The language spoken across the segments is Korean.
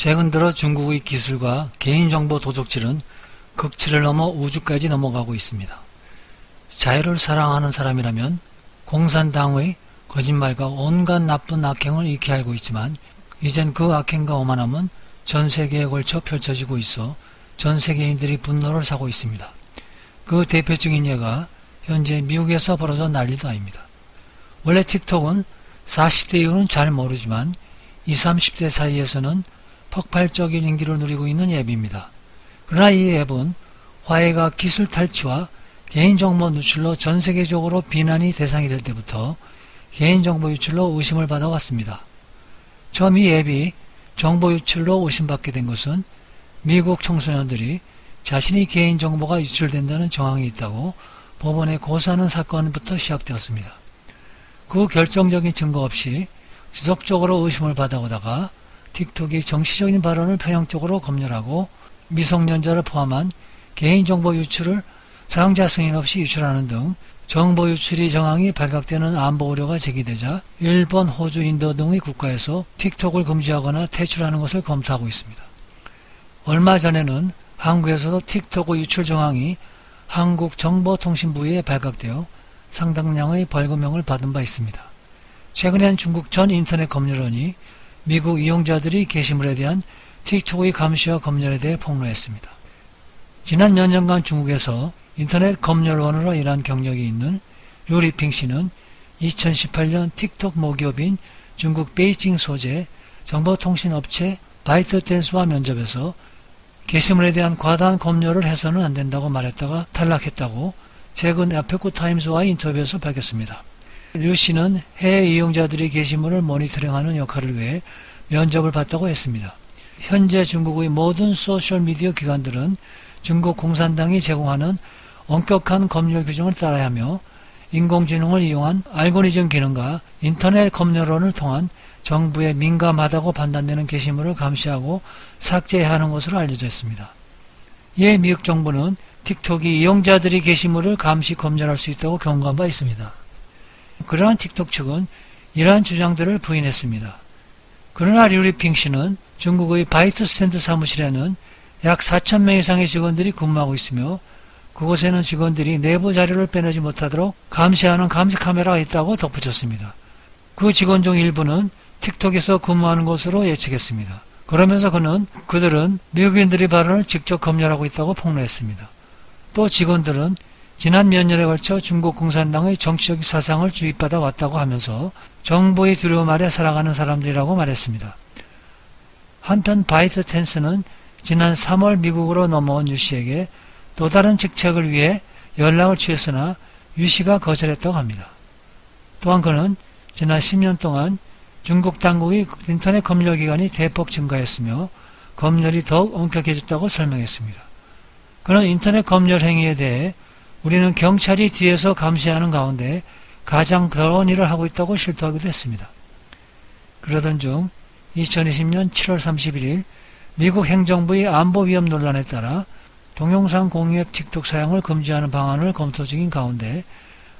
최근 들어 중국의 기술과 개인정보 도둑질은 극치를 넘어 우주까지 넘어가고 있습니다. 자유를 사랑하는 사람이라면 공산당의 거짓말과 온갖 나쁜 악행을 익히 알고 있지만 이젠 그 악행과 오만함은 전 세계에 걸쳐 펼쳐지고 있어 전 세계인들이 분노를 사고 있습니다. 그 대표적인 예가 현재 미국에서 벌어진 난리도 아닙니다. 원래 틱톡은 40대 이후는 잘 모르지만 20, 30대 사이에서는 폭발적인 인기를 누리고 있는 앱입니다. 그러나 이 앱은 화해가 기술 탈취와 개인정보 누출로 전 세계적으로 비난이 대상이 될 때부터 개인정보 유출로 의심을 받아왔습니다. 처음 이 앱이 정보 유출로 의심받게 된 것은 미국 청소년들이 자신의 개인정보가 유출된다는 정황이 있다고 법원에 고소하는 사건부터 시작되었습니다. 그 결정적인 증거 없이 지속적으로 의심을 받아오다가 틱톡이 정치적인 발언을 편향적으로 검열하고 미성년자를 포함한 개인정보 유출을 사용자 승인 없이 유출하는 등 정보 유출이 정황이 발각되는 안보 우려가 제기되자 일본, 호주, 인도 등의 국가에서 틱톡을 금지하거나 퇴출하는 것을 검토하고 있습니다. 얼마 전에는 한국에서도 틱톡의 유출 정황이 한국정보통신부에 발각되어 상당량의 벌금형을 받은 바 있습니다. 최근엔 중국 전 인터넷 검열원이 미국 이용자들이 게시물에 대한 틱톡의 감시와 검열에 대해 폭로했습니다. 지난 몇 년간 중국에서 인터넷 검열원으로 일한 경력이 있는 류리핑 씨는 2018년 틱톡 모기업인 중국 베이징 소재 정보통신업체 바이트댄스와 면접에서 게시물에 대한 과다한 검열을 해서는 안 된다고 말했다가 탈락했다고 최근 아페코 타임스와의 인터뷰에서 밝혔습니다. 류 씨는 해외 이용자들이 게시물을 모니터링하는 역할을 위해 면접을 봤다고 했습니다. 현재 중국의 모든 소셜미디어 기관들은 중국 공산당이 제공하는 엄격한 검열 규정을 따라야 하며 인공지능을 이용한 알고리즘 기능과 인터넷 검열원을 통한 정부에 민감하다고 판단되는 게시물을 감시하고 삭제해야 하는 것으로 알려져 있습니다. 이에 미국 정부는 틱톡이 이용자들이 게시물을 감시 검열할 수 있다고 경고한 바 있습니다. 그러한 틱톡 측은 이러한 주장들을 부인했습니다. 그러나 류리핑 씨는 중국의 바이트 스탠드 사무실에는 약 4,000명 이상의 직원들이 근무하고 있으며 그곳에는 직원들이 내부 자료를 빼내지 못하도록 감시하는 감시 카메라가 있다고 덧붙였습니다. 그 직원 중 일부는 틱톡에서 근무하는 것으로 예측했습니다. 그러면서 그들은 미국인들의 발언을 직접 검열하고 있다고 폭로했습니다. 또 직원들은 지난 몇 년에 걸쳐 중국 공산당의 정치적 사상을 주입받아 왔다고 하면서 정부의 두려움 아래 살아가는 사람들이라고 말했습니다. 한편 바이트댄스는 지난 3월 미국으로 넘어온 유 씨에게 또 다른 직책을 위해 연락을 취했으나 유 씨가 거절했다고 합니다. 또한 그는 지난 10년 동안 중국 당국의 인터넷 검열 기간이 대폭 증가했으며 검열이 더욱 엄격해졌다고 설명했습니다. 그는 인터넷 검열 행위에 대해 우리는 경찰이 뒤에서 감시하는 가운데 가장 더러운 일을 하고 있다고 실토하기도 했습니다. 그러던 중 2020년 7월 31일 미국 행정부의 안보 위험 논란에 따라 동영상 공유앱 틱톡 사용을 금지하는 방안을 검토 중인 가운데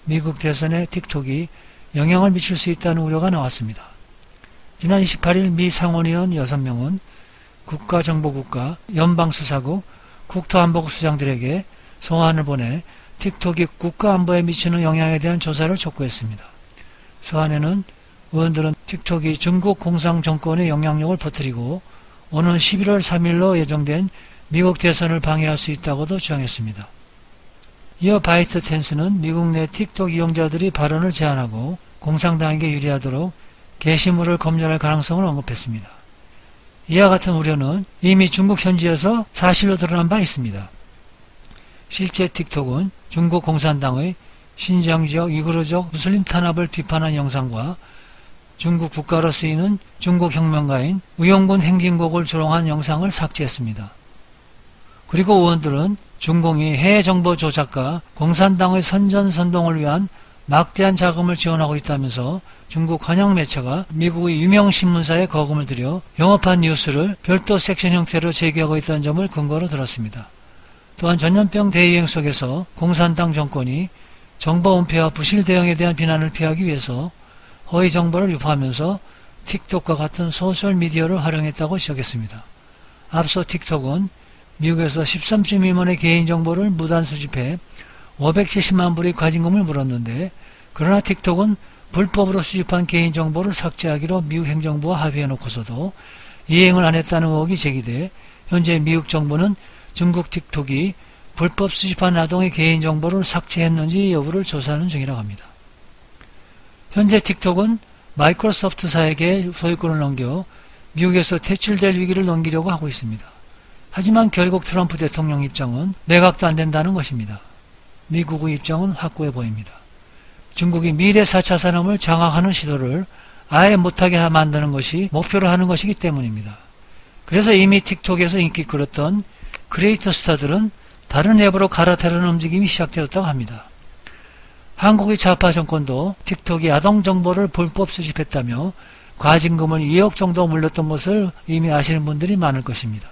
미국 대선에 틱톡이 영향을 미칠 수 있다는 우려가 나왔습니다. 지난 28일 미 상원의원 6명은 국가정보국과 연방수사국, 국토안보국 수장들에게 서한을 보내 틱톡이 국가안보에 미치는 영향에 대한 조사를 촉구했습니다. 서한에는 의원들은 틱톡이 중국 공산정권의 영향력을 퍼뜨리고 오는 11월 3일로 예정된 미국 대선을 방해할 수 있다고도 주장했습니다. 이어 바이트댄스는 미국 내 틱톡 이용자들이 발언을 제한하고 공산당에게 유리하도록 게시물을 검열할 가능성을 언급했습니다. 이와 같은 우려는 이미 중국 현지에서 사실로 드러난 바 있습니다. 실제 틱톡은 중국 공산당의 신장 지역 위구르족 무슬림 탄압을 비판한 영상과 중국 국가로 쓰이는 중국 혁명가인 의용군 행진곡을 조롱한 영상을 삭제했습니다. 그리고 의원들은 중공이 해외 정보 조작과 공산당의 선전선동을 위한 막대한 자금을 지원하고 있다면서 중국 한영 매체가 미국의 유명 신문사에 거금을 들여 영업한 뉴스를 별도 섹션 형태로 제기하고 있다는 점을 근거로 들었습니다. 또한 전염병 대유행 속에서 공산당 정권이 정보 은폐와 부실 대응에 대한 비난을 피하기 위해서 허위 정보를 유포하면서 틱톡과 같은 소셜미디어를 활용했다고 지적했습니다. 앞서 틱톡은 미국에서 13세 미만의 개인정보를 무단 수집해 570만 불의 과징금을 물었는데, 그러나 틱톡은 불법으로 수집한 개인정보를 삭제하기로 미국 행정부와 합의해놓고서도 이행을 안 했다는 의혹이 제기돼 현재 미국 정부는 중국 틱톡이 불법 수집한 아동의 개인정보를 삭제했는지 여부를 조사하는 중이라고 합니다. 현재 틱톡은 마이크로소프트사에게 소유권을 넘겨 미국에서 퇴출될 위기를 넘기려고 하고 있습니다. 하지만 결국 트럼프 대통령 입장은 매각도 안 된다는 것입니다. 미국의 입장은 확고해 보입니다. 중국이 미래 4차 산업을 장악하는 시도를 아예 못하게 만드는 것이 목표로 하는 것이기 때문입니다. 그래서 이미 틱톡에서 인기 끌었던 크리에이터 스타들은 다른 앱으로 갈아타려는 움직임이 시작되었다고 합니다. 한국의 좌파 정권도 틱톡이 아동 정보를 불법 수집했다며 과징금을 2억 정도 물렸던 것을 이미 아시는 분들이 많을 것입니다.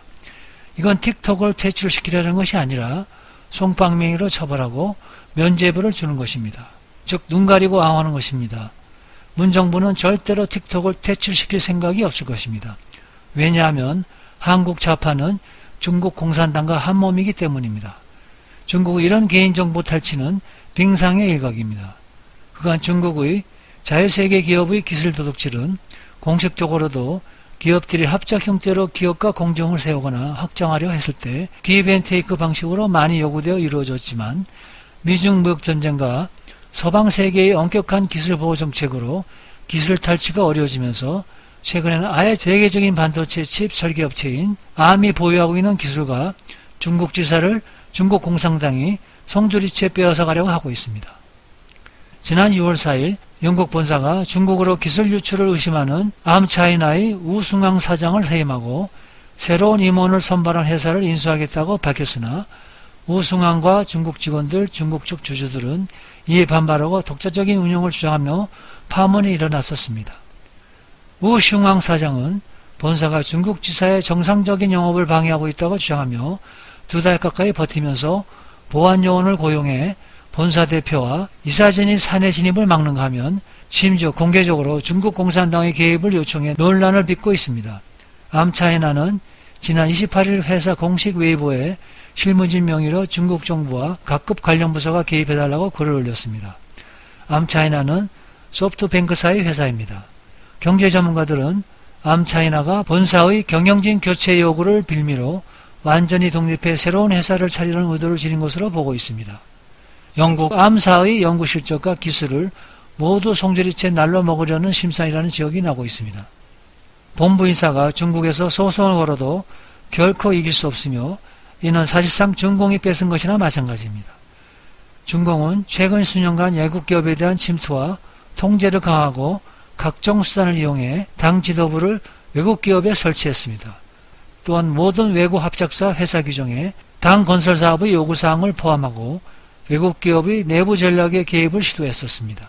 이건 틱톡을 퇴출시키려는 것이 아니라 솜방망이로 처벌하고 면죄부를 주는 것입니다. 즉 눈 가리고 앙하는 것입니다. 문정부는 절대로 틱톡을 퇴출시킬 생각이 없을 것입니다. 왜냐하면 한국 좌파는 중국 공산당과 한몸이기 때문입니다. 중국의 이런 개인정보 탈취는 빙상의 일각입니다. 그간 중국의 자유세계 기업의 기술 도둑질은 공식적으로도 기업들이 합작 형태로 기업과 공정을 세우거나 확장하려 했을 때 기브앤테이크 방식으로 많이 요구되어 이루어졌지만, 미중 무역전쟁과 서방세계의 엄격한 기술보호 정책으로 기술 탈취가 어려워지면서 최근에는 아예 세계적인 반도체 칩 설계업체인 Arm이 보유하고 있는 기술과 중국 지사를 중국 공산당이 송두리째 빼앗아가려고 하고 있습니다. 지난 6월 4일 영국 본사가 중국으로 기술 유출을 의심하는 암차이나의 우승황 사장을 해임하고 새로운 임원을 선발한 회사를 인수하겠다고 밝혔으나, 우승황과 중국 직원들, 중국 측 주주들은 이에 반발하고 독자적인 운영을 주장하며 파문이 일어났었습니다. 우승황 사장은 본사가 중국 지사의 정상적인 영업을 방해하고 있다고 주장하며 2달 가까이 버티면서 보안 요원을 고용해 본사 대표와 이사진이 사내 진입을 막는가 하면 심지어 공개적으로 중국 공산당의 개입을 요청해 논란을 빚고 있습니다. 암차이나는 지난 28일 회사 공식 웨이보에 실무진 명의로 중국 정부와 각급 관련 부서가 개입해달라고 글을 올렸습니다. 암차이나는 소프트뱅크사의 회사입니다. 경제 전문가들은 암차이나가 본사의 경영진 교체 요구를 빌미로 완전히 독립해 새로운 회사를 차리려는 의도를 지닌 것으로 보고 있습니다. 영국 암사의 연구 실적과 기술을 모두 송두리째 날로 먹으려는 심산이라는 지적이 나오고 있습니다. 본부 인사가 중국에서 소송을 걸어도 결코 이길 수 없으며, 이는 사실상 중공이 뺏은 것이나 마찬가지입니다. 중공은 최근 수년간 외국 기업에 대한 침투와 통제를 강화하고 각종 수단을 이용해 당 지도부를 외국 기업에 설치했습니다. 또한 모든 외국 합작사 회사 규정에 당 건설 사업의 요구사항을 포함하고 외국 기업의 내부 전략에 개입을 시도했었습니다.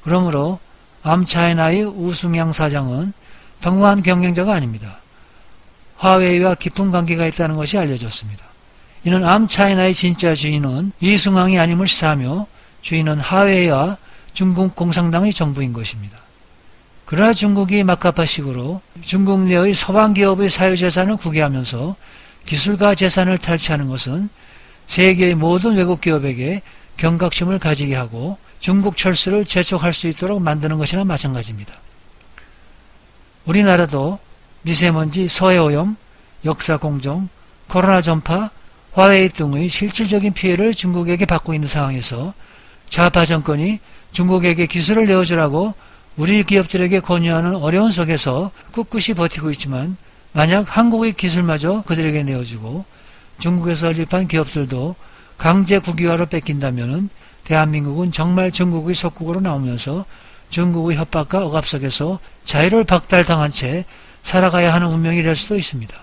그러므로 암차이나의 우승양 사장은 평범한 경영자가 아닙니다. 화웨이와 깊은 관계가 있다는 것이 알려졌습니다. 이는 암차이나의 진짜 주인은 이승왕이 아님을 시사하며, 주인은 화웨이와 중국 공산당의 정부인 것입니다. 그러나 중국이 마카파식으로 중국 내의 서방 기업의 사유재산을 구개하면서 기술과 재산을 탈취하는 것은 세계의 모든 외국 기업에게 경각심을 가지게 하고 중국 철수를 재촉할 수 있도록 만드는 것이나 마찬가지입니다. 우리나라도 미세먼지, 서해오염, 역사공정, 코로나 전파, 화웨이 등의 실질적인 피해를 중국에게 받고 있는 상황에서 좌파 정권이 중국에게 기술을 내어주라고 우리 기업들에게 권유하는 어려운 속에서 꿋꿋이 버티고 있지만, 만약 한국의 기술마저 그들에게 내어주고 중국에서 설립한 기업들도 강제 국유화로 뺏긴다면 대한민국은 정말 중국의 속국으로 나오면서 중국의 협박과 억압 속에서 자유를 박탈당한 채 살아가야 하는 운명이 될 수도 있습니다.